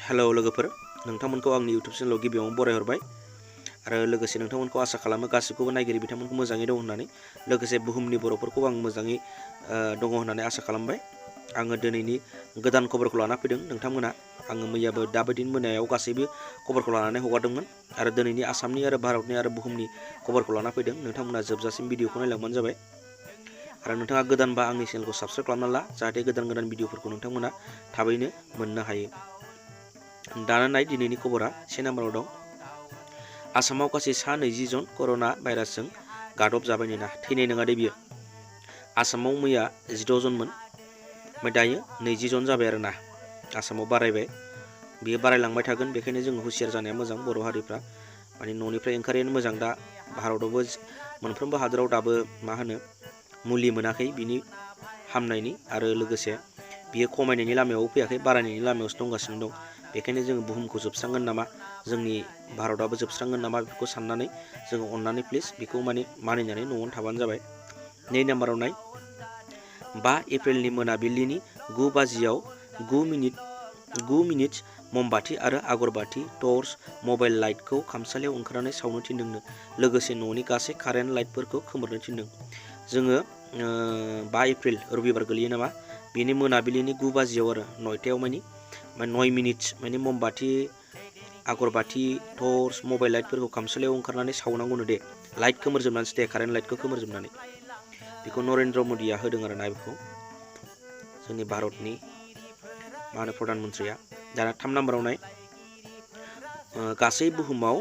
Hello लोगोफोर, नोंथांमोनखौ आंनि YouTube चेनेलाव गिबियावनो बरायहरबाय आरो लोगोसे नोंथांमोनखौ आसा खालामो गासिखौबो नायगिरि बिथांमोनखौ मोजाङै दं होननानै, लोगोसे बुहुमनि बर'फोरखौ आं मोजाङै दङ होननानै आसा खालामबाय। आङो दिनैनि गोदान खबरखौ लाना फैदों नोंथांमोना। आङो मैयाबो दाबायदिनो मोनायाव गासैबो खबरखौ लानानै हगारदोंमोन आरो दिनैनि आसामनि आरो भारतनि आरो बुहुमनि खबरखौ लाना फैदों। नोंथांमोना जोबजासिम भिडिअखौ नायलांबानो जाबाय आरो नोंथाङा गोदानबा आंनि चेनेलखौ साबस्क्राइब खालामना ला, जाहाथे गोदान भिडिअफोरखौ नोंथांमोना थाबैनो मोननो हायो। दाना नाय दिनैनि खबरा 1 नाम्बाराव दं। आसामाव गासै 20 जन कर'ना भाइरासजों गादबजाबायनो ना, थैनाय नङा दे बियो। आसामाव मैया 16 जनमोन, ओमफ्राय दायो 20 जन जाबाय आरो ना। आसामाव बारायबाय, बियो बारायलांबाय थागोन, बेखायनो जों हुसियार जानाया मोजां। बर' हारिफ्रा माने न'निफ्राय ओंखारैयानो मोजां। दा भारतावबो मोनफ्रोमबो हादोराव दाबो मुलि मोनाखै बिनि हामनायनि, आरो लोगोसे बियो खमायनायनि लामायाव फैयाखै, बारायनायनि लामायावसो दंगासिनो दं। बेखायनो जोङो बुहुमखौ जोबस्रांगोन नामा, जोंनि भारतआबो जोबस्रांगोन नामा बेखौ साननानै जोङो अननानै प्लिज बेखौ मानिनानै न'आवनो थाबानो जाबाय। 2 नाम्बाराव नाय। 5 एप्रिलनि मोनाबिलिनि 9 बाजियाव 9 मिनिट ममबाति आरो आगरबाति, टर्च, मबाइल लाइटखौ खामसालियाव ओंखारनानै सावनो थिनदोंनो, लोगोसे न'नि गासै कारेन्ट लाइटफोरखौ खोमोरनो थिनदों। जोङो 5 एप्रिल रबिबार गोलैयो नामा, बेनि मोनाबिलिनि 9 बाजियाव आरो 9टायाव 9 मिनिट ममबाति, आगरबाति, टर्च, मबाइल लाइटफोरखौ खामसालियाव ओंखारनानै सावनांगौनो दे। लाइट खोमोरजोबनानैसो दे, कारेन्ट लाइटखौ खोमोरजोबनानै। बेखौ नरेन्द्र मदिया होदों आरो ना, बेखौ जोंनि भारतनि प्रधान मन्त्रिया। दाना 3 नाम्बाराव नाय। गासै बुहुमाव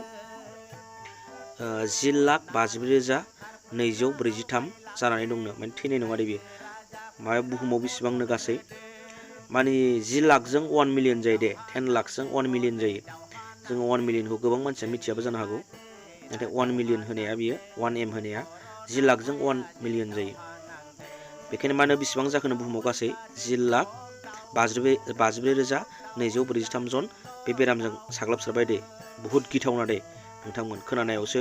10,54,243 जानानै दंनो, थैनाय नङा दे बियो। बुहुमाव बेसेबांनो गासै 10 लाखजों 1 मिलियन जायो दे, 10 लाखजों 1 मिलियन जायो। जोङो 1 मिलियनखौ गोबां मानसिया मिथियाबो जानो हागौ, नाथाय 1 मिलियन होनाया बियो 1M होनाया 10 लाखजों 1 मिलियन जायो। बेखायनो बेसेबां जाखोनो बुहुमाव गासै 10,54,243 जन बे बेरामजों साग्लोबसारबाय दे। बुहुत गिथावना दे नोंथांमोन, खोनानायावसो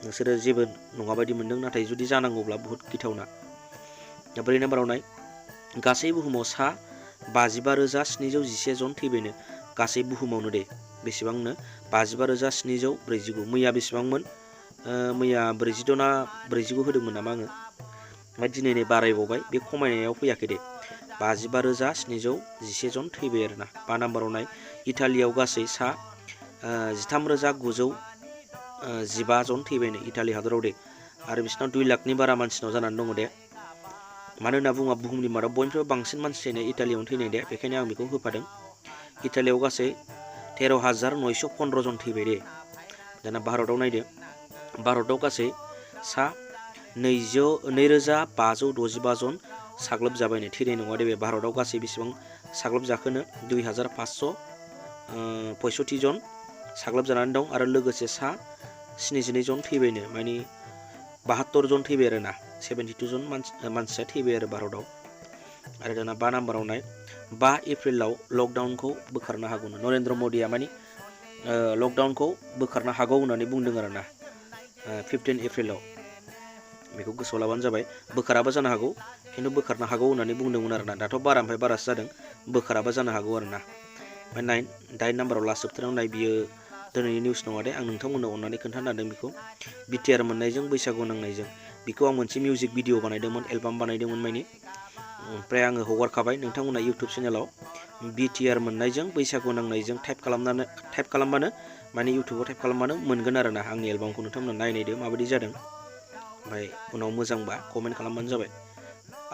नोंसोरो जेबो नङा बायदि मोनदों, नाथाय जुदि जानांगौब्ला बुहुत गिथावना। 4 नाम्बाराव नाय। गासै बुहुमाव 55,711 जन थैबायनो, गासै बुहुमावनो दे। बेसेबांनो 55,749। मैया बेसेबांमोन? मैया 46 ना 49 होदोंमोन नामा आङो, ओमफ्राय दिनै नै बारायबावबाय। बे खमायनायाव फैयाखै दे, 55,711 जन थैबाय आरो ना। 5 नाम्बाराव नाय। इटालियाव गासै 13,915 जन थैबायनो, इटालि हादराव दे। आरो बिसिनाव 2 लाखनि बारा मानसिनाव जानानै दङ दे। मानो होनना बुङोब्ला बुहुमनि मादाव बयनिफ्रायबो बांसिन मानसि थैनाय इटालियावनो थैनाय दे, बेखायनो आं बेखौ होफादों। इटालियाव गासै 13,915 जन थैबाय दे। दाना भारताव नायदो। भारताव गासै 2,565 जन साग्लोबजाबायनो, थैनाय नङा दे बे। भारताव गासै बेसेबां साग्लोबजाखोनो 2,565 जन साग्लोबजानानै दं, आरो लोगोसे 72 जन थैबायनो, 72 जन थैबाय आरो ना। 72 जन मानसिया थैबाय आरो भारताव। आरो दाना 5 नाम्बाराव नाय। 5 एप्रिलाव लकडाउनखौ बोखारनो हागौनो, नरेन्द्र मदिया लकडाउनखौ बोखारनो हागौ होननानै बुंदों आरो ना। 15 एप्रिलाव बेखौ गोसोआव लाबानो जाबाय। बोखाराबो जानो हागौ, खिन्थु बोखारनो हागौ होननानै बुंदोंमोन आरो ना। दाथ' बारानिफ्राय बारासो जादों, बोखाराबो जानो हागौ आरो ना। ओमफ्राय 9 नाम्बाराव लास्ट जोबथारनायाव नाय। बियो दिनैनि निउस नङा दे, आं नोंथांमोननो अननानै खोन्थानो हादों बेखौ। बिटिआर मोननायजों बैसागु नांनायजों बेखौ आं मोनसे मिउजिक भिडिअ बानायदोंमोन, एलबाम बानायदोंमोन ओमफ्राय आङो हगारखाबाय नोंथांमोना इउटुब चेनेलाव। बिटिआर मोननायजों बैसागु नांनायजों टाइप खालामबानो इउटुबाव टाइप खालामबानो मोनगोन आरो ना आंनि एलबामखौ। नोंथांमोना नायनायदो माबायदि जादों, ओमफ्राय उनाव मोजांबा कमेन्ट खालामबानो जाबाय।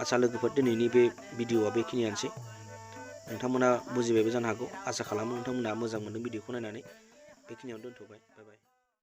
आसा लोगोफोर, दिनैनि बे भिडिअआ बेखिनियानोसै। नोंथांमोना बुजिबायबो जानो हागौ, आसा खालामो नोंथांमोना मोजां मोनदों भिडिअखौ नायनानै। बेखिनियावनो दोनथ'बाय, बाय बाय।